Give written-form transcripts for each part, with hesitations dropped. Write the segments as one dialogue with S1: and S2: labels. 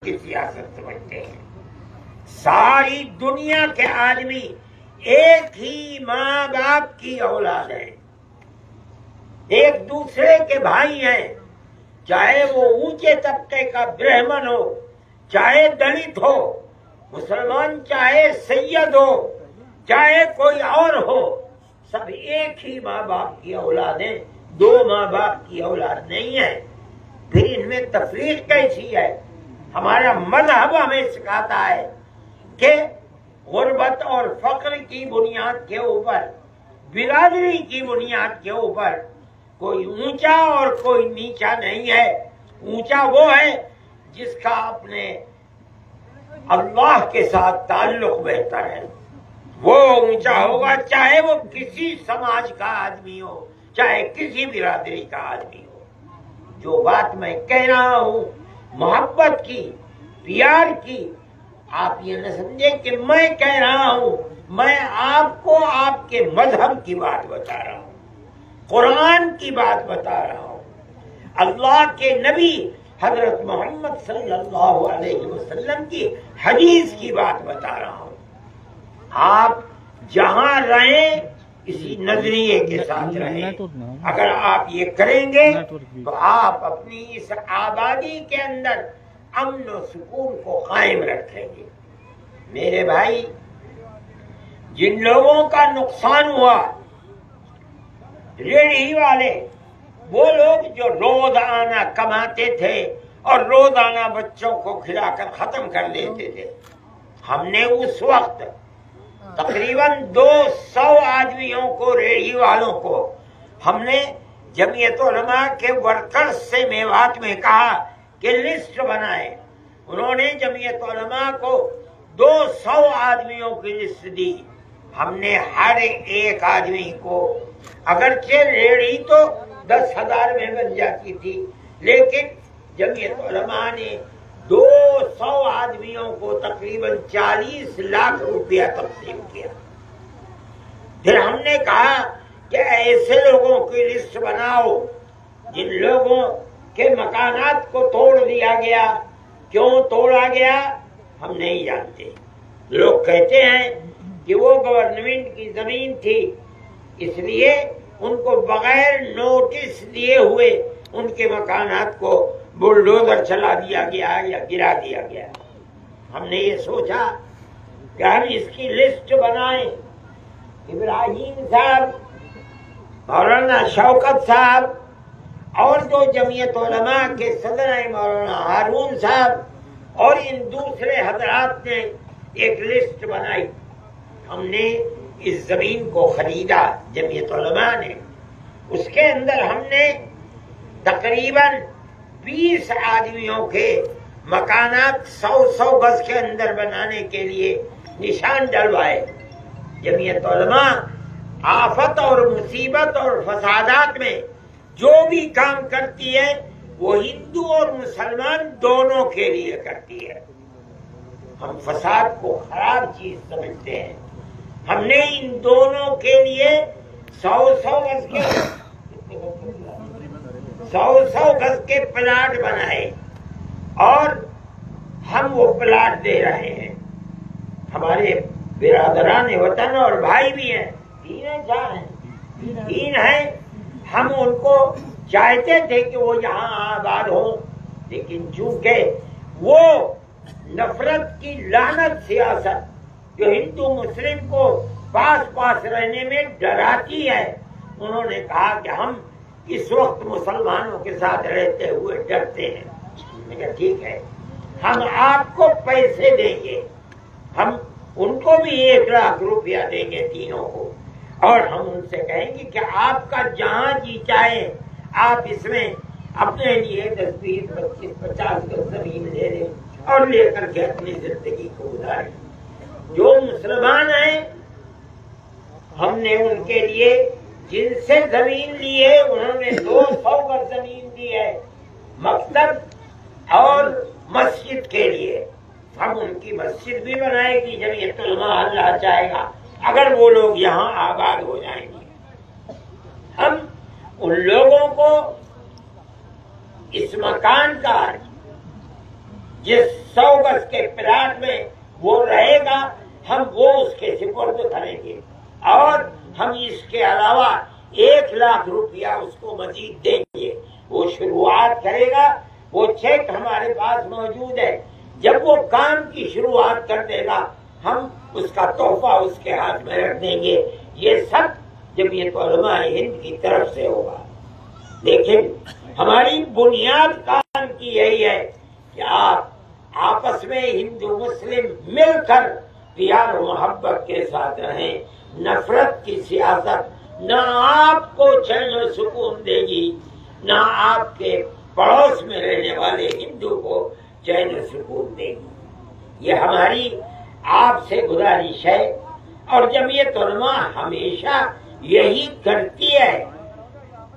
S1: की सियासत समझते हैं। सारी दुनिया के आदमी एक ही माँ बाप की औलाद है, एक दूसरे के भाई हैं, चाहे वो ऊंचे तबके का ब्राह्मण हो, चाहे दलित हो, मुसलमान चाहे सैयद हो, चाहे कोई और हो, सब एक ही माँ बाप की औलाद है, दो माँ बाप की औलाद नहीं है। फिर इनमें तफरीक कैसी है? हमारा मजहब हमें सिखाता है कि गुर्बत और फक्र की बुनियाद के ऊपर, बिरादरी की बुनियाद के ऊपर कोई ऊंचा और कोई नीचा नहीं है। ऊंचा वो है जिसका अपने अल्लाह के साथ ताल्लुक बेहतर है, वो ऊंचा होगा, चाहे वो किसी समाज का आदमी हो, चाहे किसी बिरादरी का आदमी हो। जो बात मैं कह रहा हूं मोहब्बत की, प्यार की, आप ये न समझे कि मैं कह रहा हूं, मैं आपको आपके मजहब की बात बता रहा हूं, कुरान की बात बता रहा हूं, अल्लाह के नबी हजरत मोहम्मद सल्लल्लाहु अलैहि वसल्लम की हदीस की बात बता रहा हूं। आप जहां रहें इसी नजरिए के साथ रहें। अगर आप ये करेंगे तो आप अपनी इस आबादी के अंदर अमन और सुकून को कायम रखेंगे। मेरे भाई, जिन लोगों का नुकसान हुआ, रेहड़ी वाले, वो लोग जो रोजाना कमाते थे और रोजाना बच्चों को खिलाकर खत्म कर देते थे, हमने उस वक्त तकरीबन 200 आदमियों को, रेहड़ी वालों को, हमने जमीयत उलमा के वर्कर्स से मेवात में कहा कि लिस्ट बनाए। उन्होंने जमीयत उलमा को 200 आदमियों की लिस्ट दी। हमने हर एक आदमी को, अगरचे रेहड़ी तो 10,000 में बन जाती थी, लेकिन जमीयत उलमा ने 200 आदमियों को तकरीबन 40 लाख रुपया तकसीम किया। फिर हमने कहा कि ऐसे लोगों की लिस्ट बनाओ जिन लोगों के मकानात को तोड़ दिया गया। क्यों तोड़ा गया हम नहीं जानते। लोग कहते हैं कि वो गवर्नमेंट की जमीन थी, इसलिए उनको बगैर नोटिस दिए हुए उनके मकानात को बुलडोजर चला दिया गया या गिरा दिया गया। हमने ये सोचा कि हम इसकी लिस्ट बनाएं। इब्राहिम साहब, मौलाना शौकत साहब और जो जमीयत उलमा के सदर हैं मौलाना हारून साहब और इन दूसरे हजरात ने एक लिस्ट बनाई। हमने इस जमीन को खरीदा, जमीयत उलमा ने। उसके अंदर हमने तकरीबन 20 आदमियों के मकानात 100-100 गज के अंदर बनाने के लिए निशान डलवाए। जमीयत उलमा आफत और मुसीबत और फसादात में जो भी काम करती है वो हिंदू और मुसलमान दोनों के लिए करती है। हम फसाद को खराब चीज समझते हैं। हमने इन दोनों के लिए 100-100 गज के प्लाट बनाए और हम वो प्लाट दे रहे हैं। हमारे बिरादरान वतन और भाई भी हैं, 3 हैं। हम उनको चाहते थे कि वो यहाँ आबाद हो, लेकिन चूंकि वो नफरत की लानत सियासत जो हिंदू मुस्लिम को पास पास रहने में डराती है, उन्होंने कहा कि हम इस वक्त मुसलमानों के साथ रहते हुए डरते हैं। मैंने कहा ठीक है, हम आपको पैसे देंगे, हम उनको भी 1 लाख रुपया देंगे तीनों को, और हम उनसे कहेंगे कि आपका जहां जी चाहे आप इसमें अपने लिए 10, 20, 25, 50 गज जमीन ले लें और लेकर के अपनी जिंदगी को गुजारें। जो मुसलमान हैं हमने उनके लिए जिनसे जमीन ली है उन्होंने 200 गज जमीन दी है मकतब और मस्जिद के लिए। हम उनकी मस्जिद भी बनाएगी जमीयत उलमा, अल्लाह चाहेगा, अगर वो लोग यहाँ आबाद हो जाएंगे। हम उन लोगों को इस मकान का जिस 100 गज के प्लाट में वो रहेगा हम वो उसके सुपुर्द करेंगे और हम इसके अलावा 1 लाख रुपया उसको मजीद देंगे। वो शुरुआत करेगा, वो चेक हमारे पास मौजूद है। जब वो काम की शुरुआत कर देगा हम उसका तोहफा उसके हाथ में रख देंगे। ये सब जमीयत उलमा हिंद की तरफ से होगा। लेकिन हमारी बुनियाद काम की यही है कि आप आपस में हिंदू मुस्लिम मिलकर प्यार और मोहब्बत के साथ रहें। नफरत की सियासत न आपको चैन और सुकून देगी, न आपके पड़ोस में रहने वाले हिंदू को चैन और सुकून देगी। ये हमारी आपसे गुजारिश है और जमीयत उलमा हमेशा यही करती है।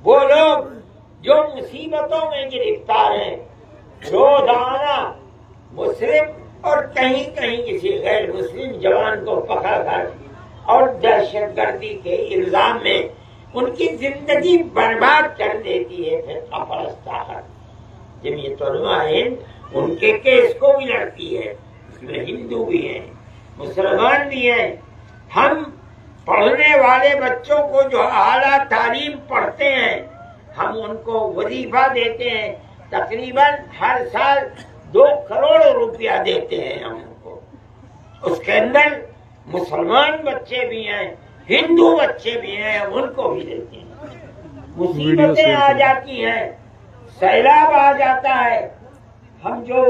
S1: वो लोग जो मुसीबतों में गिरफ्तार हैं, रोजाना मुस्लिम और कहीं कहीं किसी गैर मुस्लिम जवान को पकड़कर और दहशतगर्दी के इल्जाम में उनकी जिंदगी बर्बाद कर देती है फिरका परस्त ताकत। जमीयत उलमा हिंद उनके केस को भी लड़ती है। उसमें हिंदू भी हैं, मुसलमान भी हैं। हम पढ़ने वाले बच्चों को जो आला तालीम पढ़ते हैं हम उनको वजीफा देते हैं। तकरीबन हर साल 2 करोड़ रुपया देते हैं हम उनको। उसके अंदर मुसलमान बच्चे भी हैं, हिंदू बच्चे भी हैं, उनको भी देते हैं। मुसीबतें आ जाती हैं, सैलाब आ जाता है, हम जो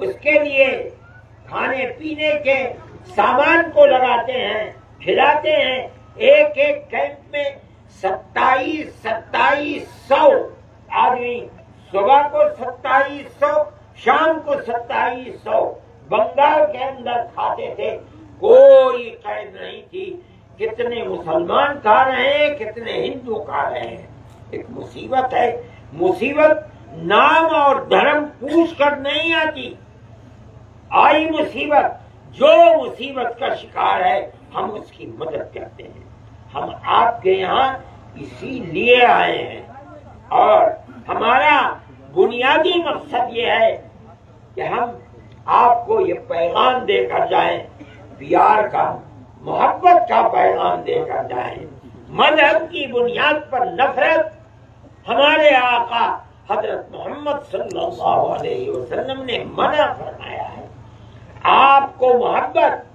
S1: उसके लिए खाने पीने के सामान को लगाते हैं, खिलाते हैं। एक एक कैंप में 2700 आदमी, सुबह को 2700, शाम को 2700 बंगाल के अंदर खाते थे। कोई कैद नहीं थी। कितने मुसलमान खा रहे हैं, कितने हिंदू खा रहे हैं। एक मुसीबत है। मुसीबत नाम और धर्म पूछ कर नहीं आती। आई मुसीबत, जो मुसीबत का शिकार है हम उसकी मदद करते हैं। हम आपके यहाँ इसीलिए आए हैं और हमारा बुनियादी मकसद ये है कि हम आपको ये पैगाम देकर जाएं, प्यार का, मोहब्बत का पैगाम देकर जाएं। मजहब की बुनियाद पर नफरत हमारे आका हजरत मोहम्मद सल्लल्लाहु अलैहि वसल्लम ने मना फरमाया है। आपको मोहब्बत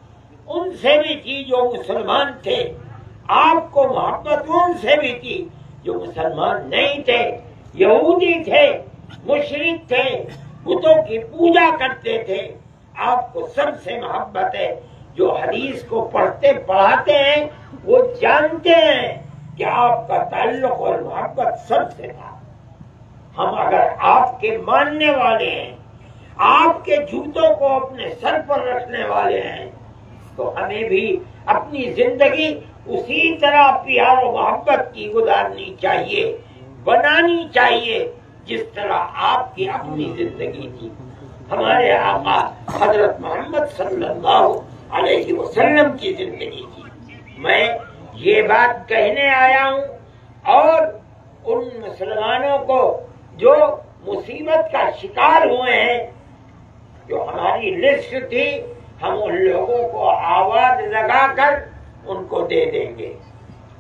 S1: उनसे भी थी जो मुसलमान थे, आपको मोहब्बत उनसे भी थी जो मुसलमान नहीं थे, यहूदी थे, मुशरिक थे, बुतों की पूजा करते थे। आपको सबसे मोहब्बत है। जो हदीस को पढ़ते पढ़ाते हैं वो जानते हैं कि आपका ताल्लुक और मोहब्बत सबसे था। हम अगर आपके मानने वाले हैं, आपके जूतों को अपने सर पर रखने वाले हैं, तो हमें भी अपनी जिंदगी उसी तरह प्यार और मोहब्बत की गुजारनी चाहिए, बनानी चाहिए जिस तरह आपकी अपनी जिंदगी थी। हमारे आका हजरत मोहम्मद सल्लल्लाहु अलैहि वसल्लम की जिंदगी थी। मैं ये बात कहने आया हूँ और उन मुसलमानों को जो मुसीबत का शिकार हुए हैं, जो हमारी लिस्ट थी, हम उन लोगों को आवाज लगाकर उनको दे देंगे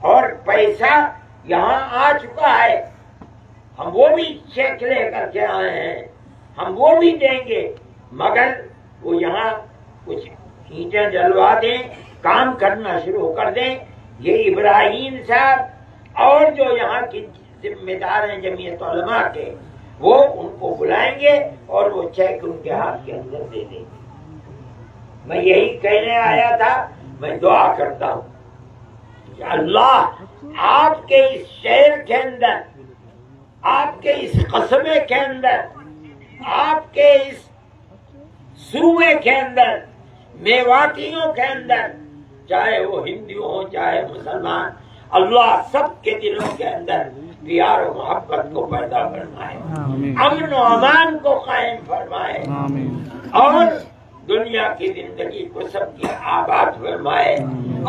S1: और पैसा यहाँ आ चुका है। हम वो भी चेक लेकर के आए हैं, हम वो भी देंगे, मगर वो यहाँ कुछ ईंटें जलवा दें, काम करना शुरू कर दें। ये इब्राहिम साहब और जो यहाँ की जिम्मेदार हैं जमीयत उलमा के, वो उनको बुलाएंगे और वो चेक उनके हाथ के अंदर दे देंगे। मैं यही कहने आया था। मैं दुआ करता हूँ कि अल्लाह आपके इस शहर के अंदर, आपके इस कस्बे के अंदर, आपके इस सूबे के अंदर, मेवातियों के अंदर, चाहे वो हिंदू हो चाहे मुसलमान, अल्लाह सबके दिलों के अंदर प्यार और मोहब्बत को पैदा फरमाए, अमन और अमान को कायम फरमाए और दुनिया की जिंदगी को सबकी आबाद फरमाए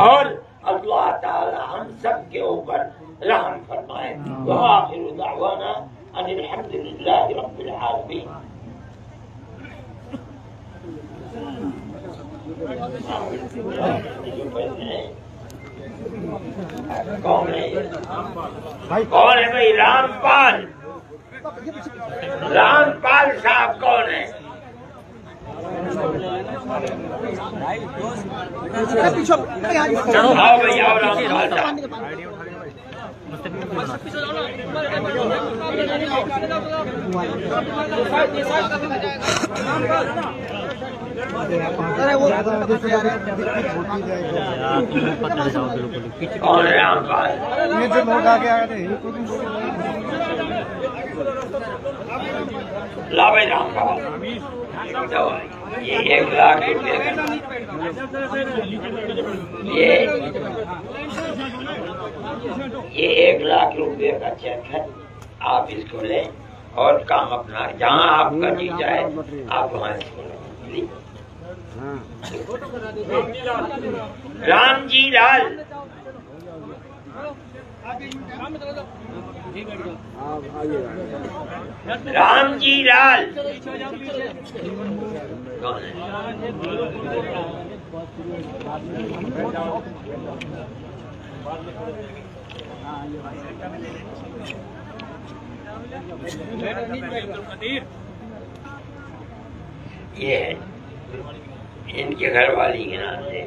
S1: और अल्लाह ताला हम सब के ऊपर रहम फरमाए। व आखिरु दावाना अनिल हम्दुलिल्लाहि रब्बिल आलमीन। कौन है कौन है भाई? रामपाल, रामपाल साहब कौन है? आओ भाई आओ रामपाल साहब। कौन है रामपाल?
S2: ये जो लोग आगे आए थे
S1: ला भाई रामपाल, ये 1 लाख रुपये का, ये 1 लाख रुपये का चेक है। आप इसको लें और काम अपना जहाँ आपका जी जाए आप वहाँ इसको लें। रामजी लाल, रामजी लाल कौन है? ये है इनके घर वाली के नाम से।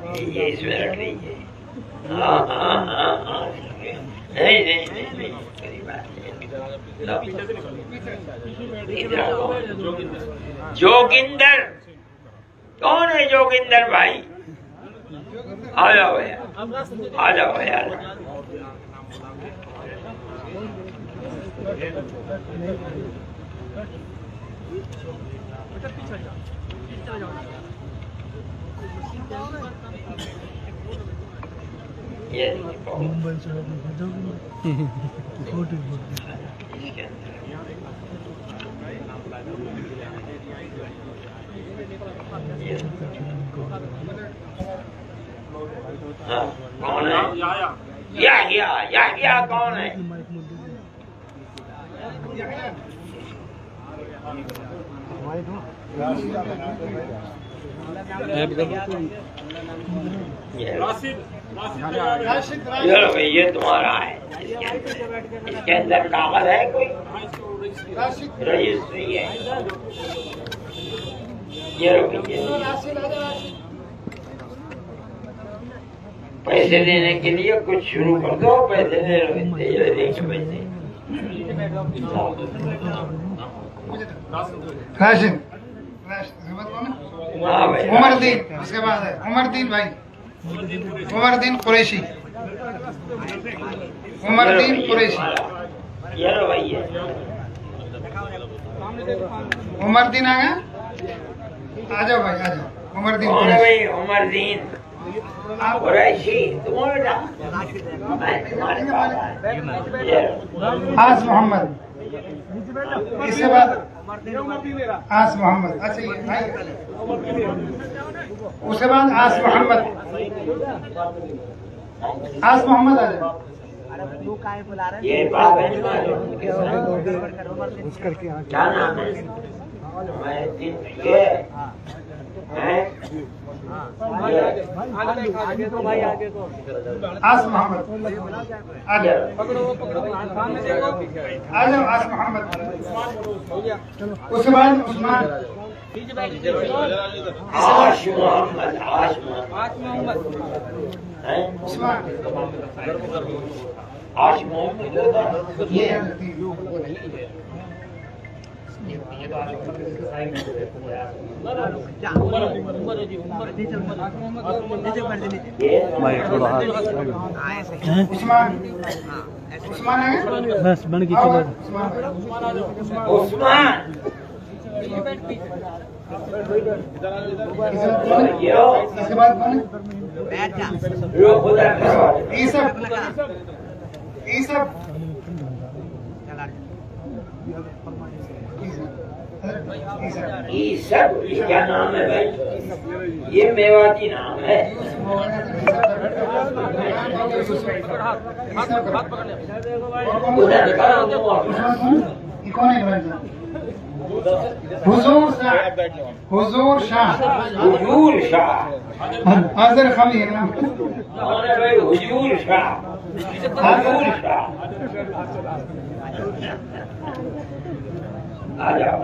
S1: ये इसमें रख लीजिए। हाँ हाँ हाँ हाँ, नहीं नहीं नहीं नहीं, कोई बात नहीं। जोगिंदर, कौन है जोगिंदर भाई? आ जाओ भैया, आ जाओ भैया। ये कौन है? या कौन है? ये तुम्हारा है। इसके अंदर कागज है कोई? रजिस्ट्री है। ये पैसे देने के लिए कुछ शुरू कर दो। पैसे दे पैसे।
S2: राशिद, उमरदीन, उसके बाद है उमरदीन भाई, उमरदीन कुरैशी, उमरदीन कुरैशी। उमरदीन आ गया? आ जाओ भाई, आ जाओ। उमरदीन
S1: भाई, उमरदीन कुरैशी।
S2: आस मोहम्मद, इसके बाद आस मोहम्मद। अच्छा ये भाई, उसके बाद आस मोहम्मद, आस मोहम्मद आ जाए।
S1: ये क्या नाम है?
S2: आस मोहम्मद आ जाओ, आ जाओ आस मोहम्मद। उसके बाद उस्मान,
S1: आश मोहम्मद,
S2: उस्मान,
S1: आश मोहम्मद।
S2: ये उस्मान, उस्मान है बस बन गई।
S1: उस्मान
S2: इसके बाद कौन है?
S1: ईसब क्या नाम है भाई? ये मेवाती नाम है।
S2: ये कौन है भाई साहब? हुजूर शाह, हुजूर शाह,
S1: हुजूर शाह,
S2: हाजिर खामी है ना?
S1: हुजूर शाह, हुजूर शाह। आ जाओ।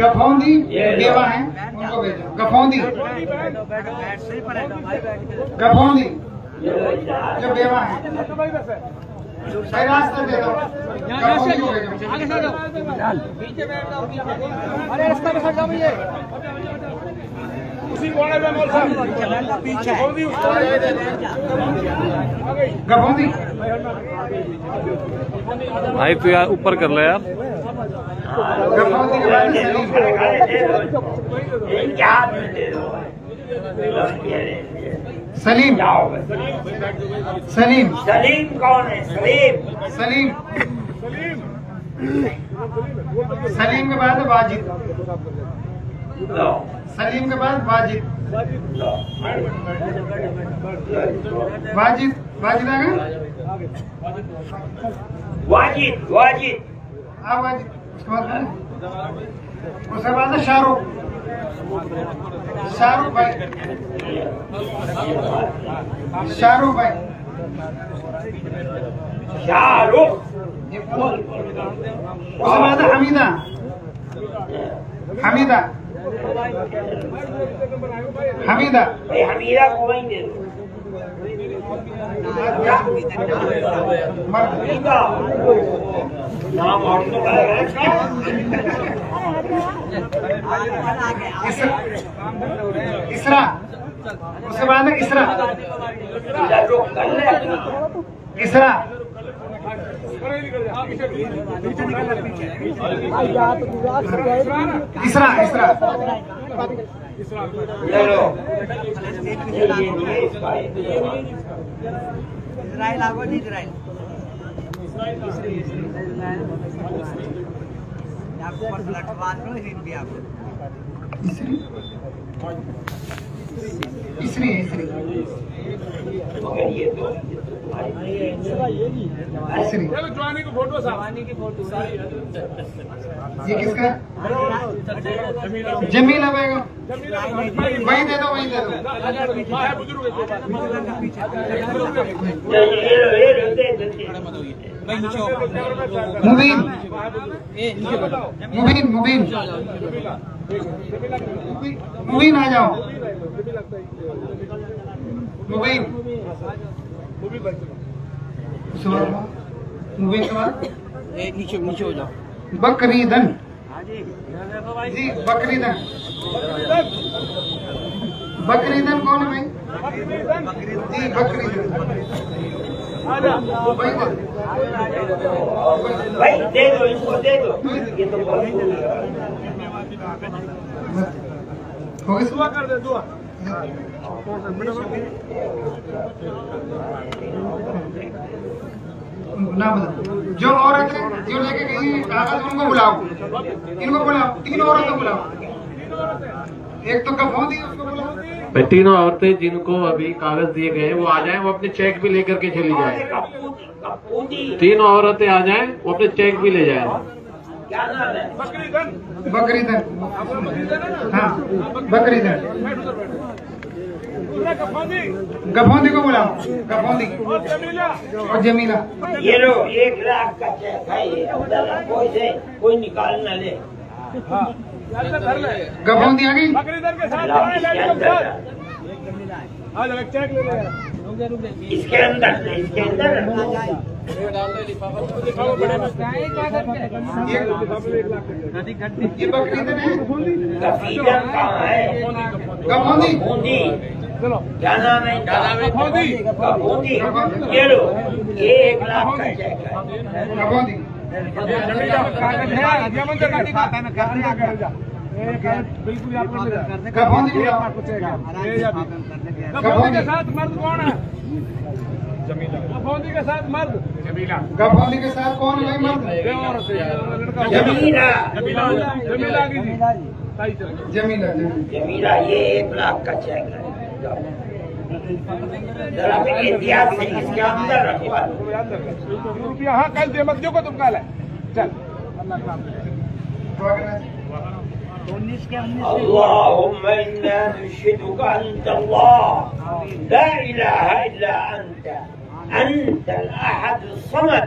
S2: गफौंदी बेवा है, उनको भेजो। गफौंदी, गफौंदी जो बेवा है, सही रास्ता दे दो। गफौंदी को भेजो।
S3: आगे सर जाओ, पीछे बैठ जाओ, पीछे। अरे रास्ता में सर जाओ भैया। उसी कोने में मोल साहब पीछे।
S2: गफौंदी
S4: भाई तो यार ऊपर कर लो यार।
S2: गफौंदी के बाद सलीम, सलीम,
S1: सलीम कौन है? सलीम,
S2: सलीम, सलीम के बाद वाजिद, सलीम के बाद वाजिद, वाजिद, वाजिद आ गया?
S1: वाजिद, वाजिद,
S2: हाँ वाजिद। उसके बाद है शाहरुख, शाहरुख भाई, शाहरुख भाई,
S1: शाहरुख।
S2: उसके बाद है हमीदा, हमीदा, हमीदा,
S1: भाई हमीरा को वहीं दे दो। हमीदा नाम और तो
S2: इसरा, उसके बाद है इसरा, इसरा, इसरा, इसरा,
S3: इजराइल आगो जी, इजराइल आपको पर लटवा दो हिंदी आपको।
S2: इसरी, इसरी, इसरी।
S3: जवानी की फोटो साहब, जवानी की फोटो
S2: ये किसका? जमीला बेगम। वहीं दे दो, वहीं दे दो। मुबीन, मुबीन, मुबीन, मुबीन आ जाओ। मुबीन, मुबीन के बाद
S3: नीचे नीचे हो जाओ।
S2: बकरीदन जी, बकरीदन, बकरीदन कौन है भाई? जी बकरीदन,
S1: भाई दे दो, इसको दे दो। ये तो
S2: हो गया।
S3: दुआ कर दे, दुआ।
S2: ना बताओ। जो औरत जो लेके गई कागज, उनको बुलाओ, इनको बुलाओ, 3 औरतों को बुलाओ। एक तो गफौंदी, उसको बुलाओ।
S4: भाई तीनों औरतें जिनको अभी कागज दिए गए वो आ जाएं, वो अपने चेक भी लेकर के चली जाए। तीनों औरतें आ जाएं, वो अपने चेक भी ले जाए।
S1: क्या नाम है?
S2: बकरीदन, हाँ बकरीदन। गफौंदी को बुलाओ, गफौंदी और जमीला।
S1: ये लो 1 लाख का चेक है ये, कोई निकाल न ले।
S2: गफौंदी आ गई।
S3: चेक ले ले।
S1: इसके अंदर, इसके अंदर
S2: ये बकरीदन है।
S1: कफीदन कहाँ है?
S2: गफौंदी,
S1: बूंदी। क्या नाम है? बूंदी। ये लो, ये 1 लाख का चेक है।
S2: गफौंदी, गफौंदी बुलाओ।
S3: गफौंदी के साथ मर्द कौन है? गफौंदी के साथ मर्द,
S2: गफौंदी के साथ कौन है मर्द?
S1: जमीला।
S3: जमीला की जी।
S2: जमीला,
S1: जमीला, ये 1 लाख का चेक है। जरा एहतियात से इसके अंदर रखवा लो।
S3: रुपया हाँ कल दे मत जो को तुम कल है चल
S1: अल्लाहुम्मा इन्ना नशहदुका अंत अल्लाह ला इलाहा इल्ला अंतल अहद समद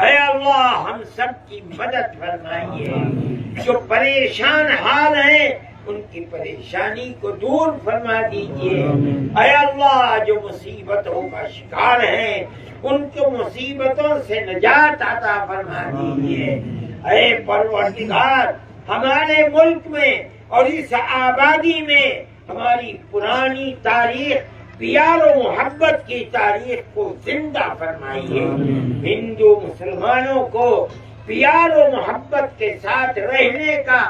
S1: ऐ अल्लाह हम सब की मदद फरमाइए जो परेशान हाल हैं उनकी परेशानी को दूर फरमा दीजिए ऐ अल्लाह जो मुसीबतों का शिकार हैं उनको मुसीबतों से निजात अता फरमा दीजिए ऐ परवरदिगार हमारे मुल्क में और इस आबादी में हमारी पुरानी तारीख प्यार और मोहब्बत की तारीख को जिंदा फरमाइए हिंदू मुसलमानों को प्यार और मोहब्बत के साथ रहने का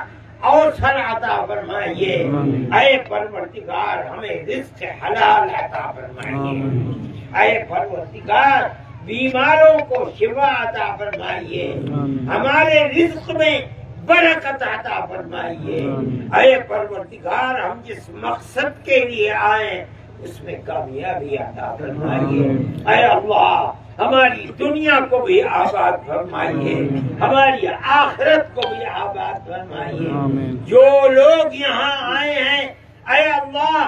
S1: अवसर अता फरमाइए ऐ परवरदिगार हमें रिज़्क़ हलाल अता फरमाइए ऐ परवरदिगार बीमारों को शिफा अता फरमाइए हमारे रिज़्क़ में बरकत अता फरमाइए ऐ परवरदिगार हम जिस मकसद के लिए आए उसमें कामयाबी अता फरमाइए ऐ अल्लाह हमारी दुनिया को भी आबाद फरमाइए हमारी आखिरत को भी आबाद फरमाइए जो लोग यहाँ आए हैं ऐ अल्लाह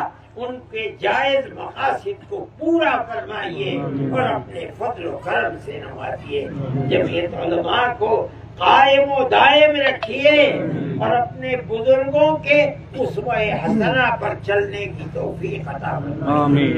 S1: उनके जायज मकासद को पूरा फरमाइए और अपने फजल और करम से नवाजिए जमीयत उलमा को कायम व दायम रखिए और अपने बुजुर्गों के उसवे हसना पर चलने की तौफीक अता फरमाइए।